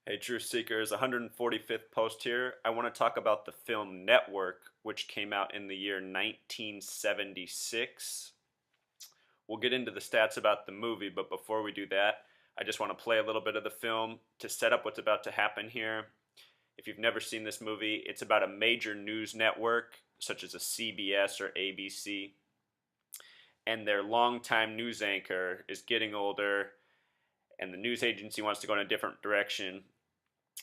Hey, Truth Seekers, 145th post here. I want to talk about the film Network, which came out in the year 1976. We'll get into the stats about the movie, but before we do that, I just want to play a little bit of the film to set up what's about to happen here. If you've never seen this movie, it's about a major news network, such as a CBS or ABC, and their longtime news anchor is getting older, and the news agency wants to go in a different direction.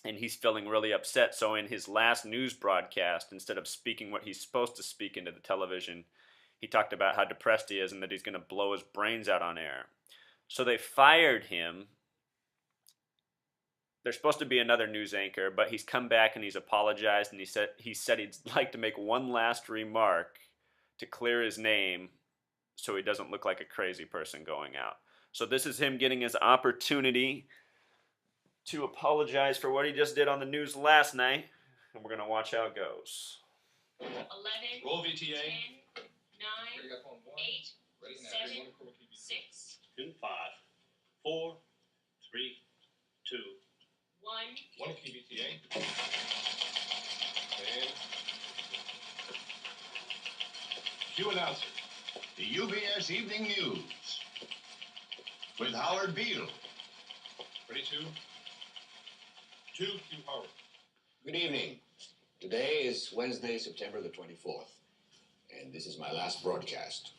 And he's feeling really upset. So in his last news broadcast, instead of speaking what he's supposed to speak into the television, he talked about how depressed he is and that he's going to blow his brains out on air. So they fired him. There's supposed to be another news anchor, but he's come back and he's apologized, and he said he'd like to make one last remark to clear his name so he doesn't look like a crazy person going out. So this is him getting his opportunity to apologize for what he just did on the news last night, and we're going to watch how it goes. 11, Roll VTA. 10, 9, 8, 7, 6, In 5, 4, 3, 2, 1. 1 key VTA. And cue announcer. The UBS Evening News with Howard Beale. Ready, 2, cue Howard. Good evening. Today is Wednesday, September the 24th, and this is my last broadcast.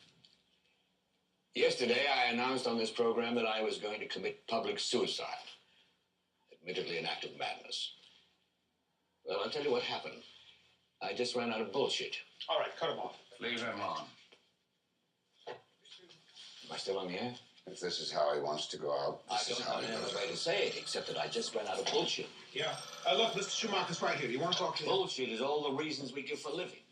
Yesterday, I announced on this program that I was going to commit public suicide. Admittedly, an act of madness. Well, I'll tell you what happened. I just ran out of bullshit. All right, cut him off. Leave him on. Am I still on the air? If this is how he wants to go out, I this is don't how know he any goes other way out. to say it, except that I just ran out of bullshit. Yeah. Look, Mr. Schumacher's right here. You want to talk to him? Bullshit is all the reasons we give for living.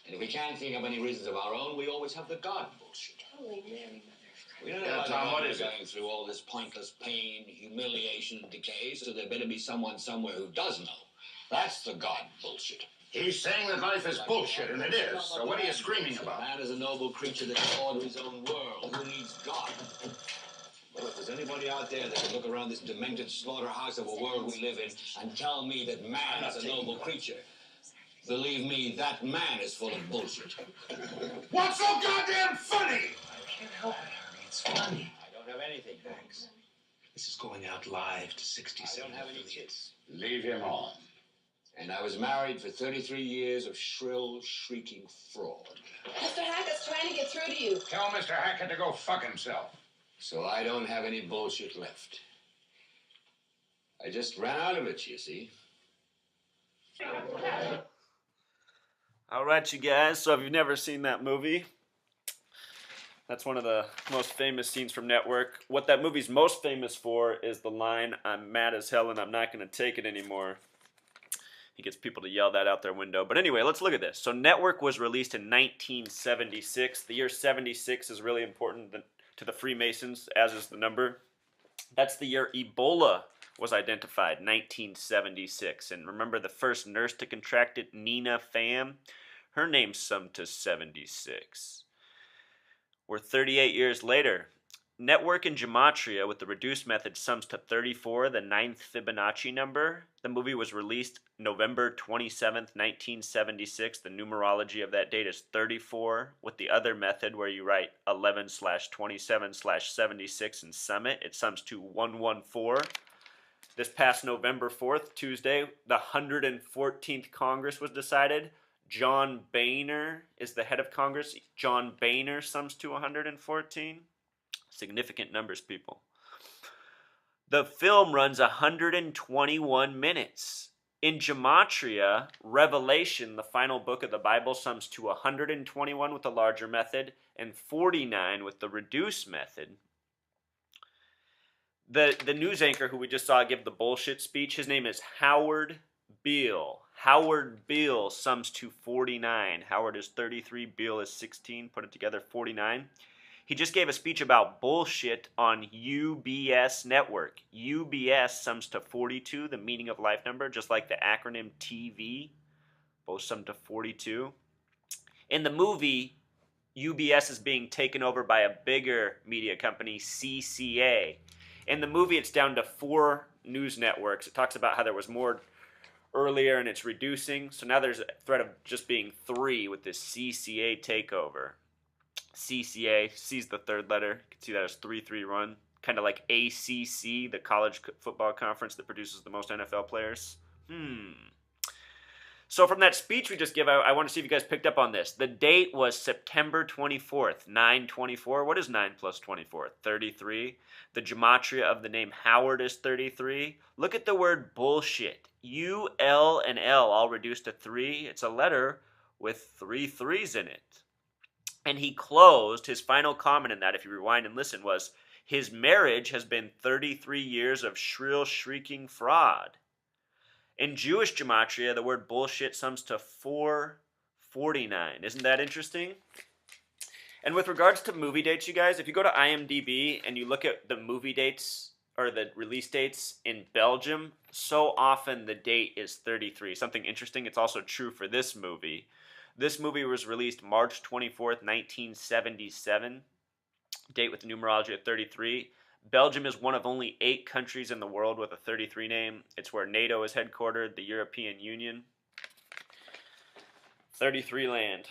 And if we can't think of any reasons of our own, we always have the God bullshit. Holy Mary, Mother. We don't Yeah, know Tom, what is it? going through all this pointless pain, humiliation, and decay, so there better be someone somewhere who does know. That's the God bullshit. He's saying that life is bullshit, and it is. So what are you screaming about? Man is a noble creature that can order his own world. Who needs God? Well, if there's anybody out there that can look around this demented slaughterhouse of a world we live in and tell me that man is a noble creature, believe me, that man is full of bullshit. What's so goddamn funny? I can't help it, Harvey. It's funny. I don't have anything, thanks. This is going out live to I 67 don't have any affiliates. kids. Leave him on. And I was married for 33 years of shrill, shrieking fraud. Mr. Hackett's trying to get through to you. Tell Mr. Hackett to go fuck himself. So I don't have any bullshit left. I just ran out of it, you see. All right, you guys, so if you've never seen that movie, that's one of the most famous scenes from Network. What that movie's most famous for is the line, "I'm mad as hell and I'm not going to take it anymore." He gets people to yell that out their window. But anyway, let's look at this. So Network was released in 1976. The year 76 is really important to the Freemasons, as is the number. That's the year Ebola was identified, 1976. And remember the first nurse to contract it, Nina Pham? Her name's summed to 76. We're 38 years later. Network in Gematria with the reduced method sums to 34, the ninth Fibonacci number. The movie was released November 27th, 1976. The numerology of that date is 34. With the other method where you write 11/27/76 and sum it, it sums to 114. This past November 4th, Tuesday, the 114th Congress was decided. John Boehner is the head of Congress. John Boehner sums to 114. Significant numbers, people. The film runs 121 minutes. In Gematria, Revelation, the final book of the Bible, sums to 121 with the larger method and 49 with the reduced method. The news anchor who we just saw give the bullshit speech, his name is Howard Beale. Howard Beale sums to 49. Howard is 33, Beale is 16. Put it together, 49. He just gave a speech about bullshit on UBS Network. UBS sums to 42, the meaning of life number, just like the acronym TV. Both sum to 42. In the movie, UBS is being taken over by a bigger media company, CCA. In the movie, it's down to 4 news networks. It talks about how there was more earlier and it's reducing. So now there's a threat of just being 3 with this CCA takeover. CCA, C's the third letter. You can see that as 3-3 run. Kind of like ACC, the college football conference that produces the most NFL players. So from that speech we just gave, I want to see if you guys picked up on this. The date was September 24th, 9/24. What is 9 plus 24? 33. The gematria of the name Howard is 33. Look at the word bullshit. U, L, and L all reduced to 3. It's a letter with 3 3s in it. And he closed, his final comment in that, if you rewind and listen, was, his marriage has been 33 years of shrill, shrieking fraud. In Jewish gematria, the word bullshit sums to 449. Isn't that interesting? And with regards to movie dates, you guys, if you go to IMDb and you look at the movie dates or the release dates in Belgium, so often the date is 33. Something interesting, it's also true for this movie. This movie was released March 24th, 1977. Date with the numerology of 33. Belgium is one of only 8 countries in the world with a 33 name. It's where NATO is headquartered, the European Union. 33 land.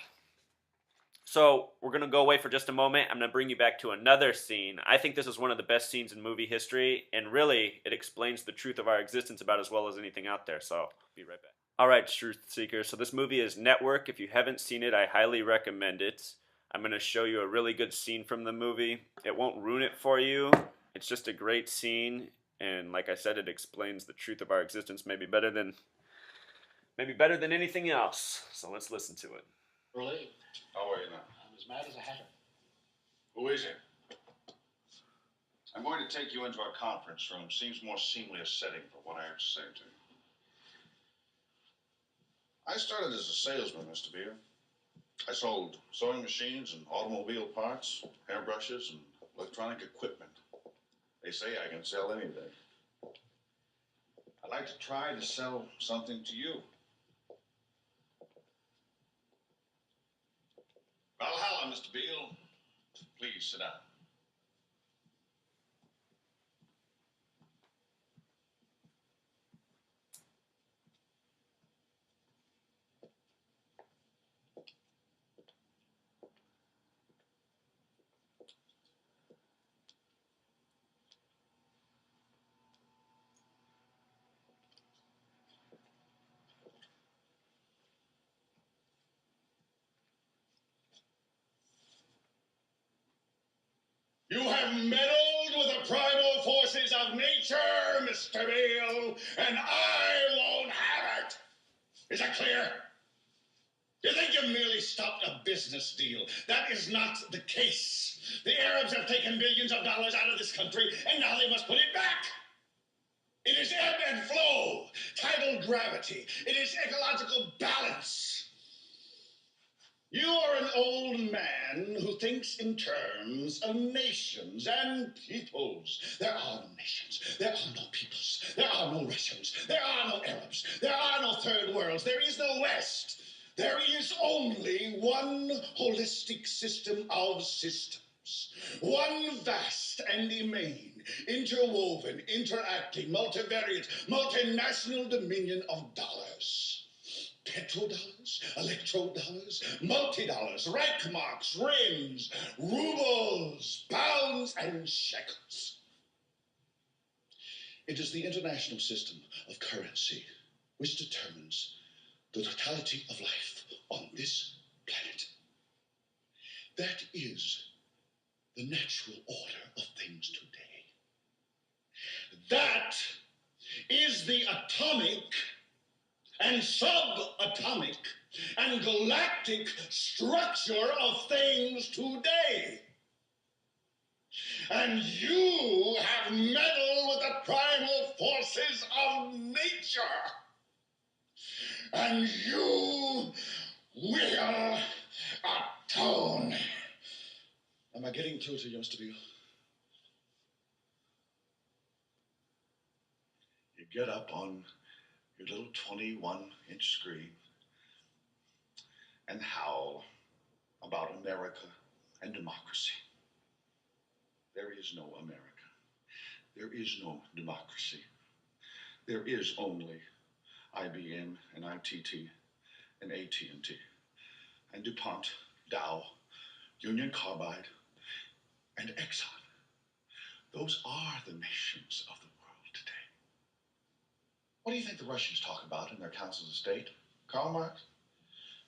So we're going to go away for just a moment. I'm going to bring you back to another scene. I think this is one of the best scenes in movie history, and really it explains the truth of our existence about as well as anything out there. So be right back. All right, Truth Seekers. So this movie is Network. If you haven't seen it, I highly recommend it. I'm going to show you a really good scene from the movie. It won't ruin it for you. It's just a great scene, and like I said, it explains the truth of our existence maybe better than anything else. So let's listen to it. Relieved. How are you now? I'm as mad as a hatter. Who is it? I'm going to take you into our conference room. Seems more seemly a setting for what I have to say to you. I started as a salesman, Mr. Beer. I sold sewing machines and automobile parts, hairbrushes, and electronic equipment. They say I can sell anything. I'd like to try to sell something to you. Valhalla, Mr. Beale. Please sit down. You have meddled with the primal forces of nature, Mr. Beale, and I won't have it. Is that clear? You think you merely stopped a business deal. That is not the case. The Arabs have taken billions of dollars out of this country, and now they must put it back. It is ebb and flow, tidal gravity. It is ecological balance. You are an old man who thinks in terms of nations and peoples. There are no nations. There are no peoples. There are no Russians. There are no Arabs. There are no third worlds. There is no West. There is only one holistic system of systems. One vast and immane, interwoven, interacting, multivariate, multinational dominion of dollars. Petrodollars, electrodollars, multi-dollars, Reichmarks, rims, rubles, pounds, and shekels. It is the international system of currency which determines the totality of life on this planet. That is the natural order of things today. That is the atomic and subatomic and galactic structure of things today. And you have meddled with the primal forces of nature. And you will atone. Am I getting through to you, Mr. Beale? You get up on your little 21-inch screen and howl about America and democracy. There is no America. There is no democracy. There is only IBM and ITT and AT&T and DuPont, Dow, Union Carbide, and Exxon. Those are the nations of the world today. What do you think the Russians talk about in their councils of state? Karl Marx?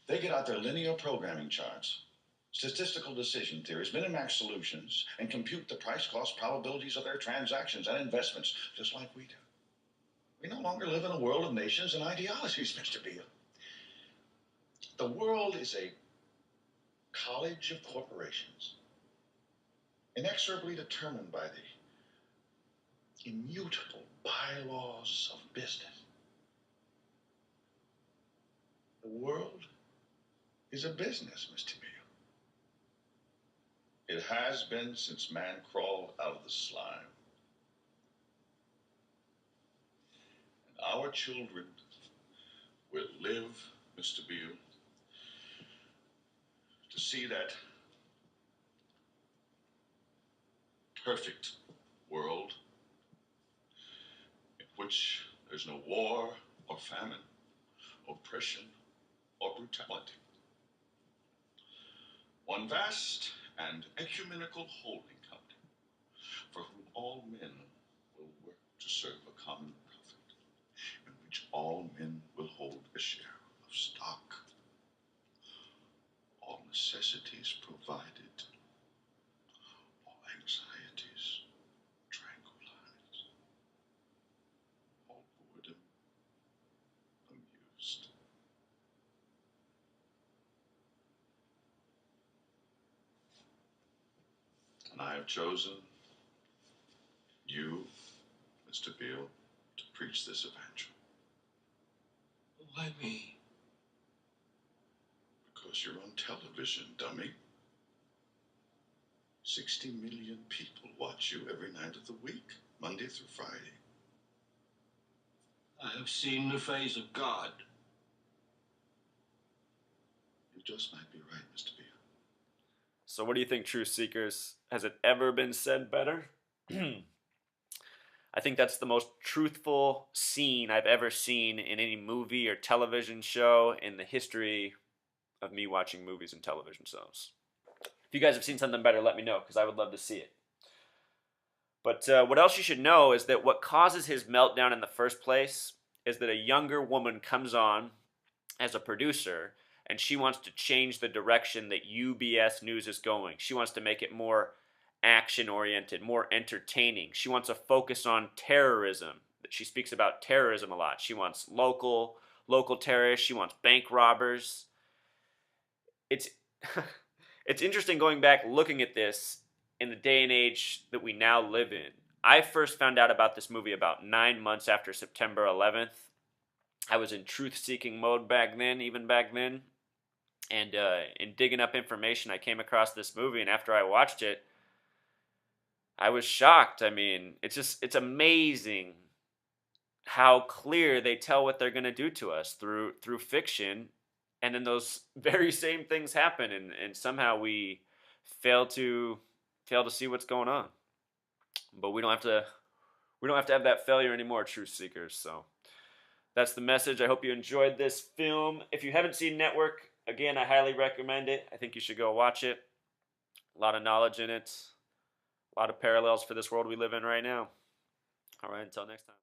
They get out their linear programming charts, statistical decision theories, minimax solutions, and compute the price-cost probabilities of their transactions and investments, just like we do. We no longer live in a world of nations and ideologies, Mr. Beale. The world is a college of corporations, inexorably determined by the immutable bylaws of business. The world is a business, Mr. Beale. It has been since man crawled out of the slime. And our children will live, Mr. Beale, to see that perfect world in which there's no war or famine, oppression or brutality. One vast and ecumenical holding company for whom all men will work to serve a common profit, in which all men will hold a share of stock, all necessities provided, all anxieties tranquilized, all boredom amused. And I have chosen you, Mr. Beale, to preach this evangel. Why me? Because you're on television, dummy. 60 million people watch you every night of the week, Monday through Friday. I have seen the face of God. You just might be right, Mr. Beale. So what do you think, Truth Seekers? Has it ever been said better? I think that's the most truthful scene I've ever seen in any movie or television show in the history of me watching movies and television shows. If you guys have seen something better, let me know, because I would love to see it. But what else you should know is that what causes his meltdown in the first place is that a younger woman comes on as a producer, and she wants to change the direction that UBS News is going. She wants to make it more action-oriented, more entertaining. She wants to focus on terrorism. She speaks about terrorism a lot. She wants local terrorists. She wants bank robbers. It's interesting going back looking at this in the day and age that we now live in. I first found out about this movie about 9 months after September 11th. I was in truth-seeking mode back then, and in digging up information, I came across this movie, and after I watched it, I was shocked. I mean, it's amazing how clear they tell what they're going to do to us through fiction, and then those very same things happen, and somehow we fail to see what's going on. But we don't have to have that failure anymore, truth seekers. So that's the message. I hope you enjoyed this film. If you haven't seen Network, again, I highly recommend it. I think you should go watch it. A lot of knowledge in it. A lot of parallels for this world we live in right now. All right, until next time.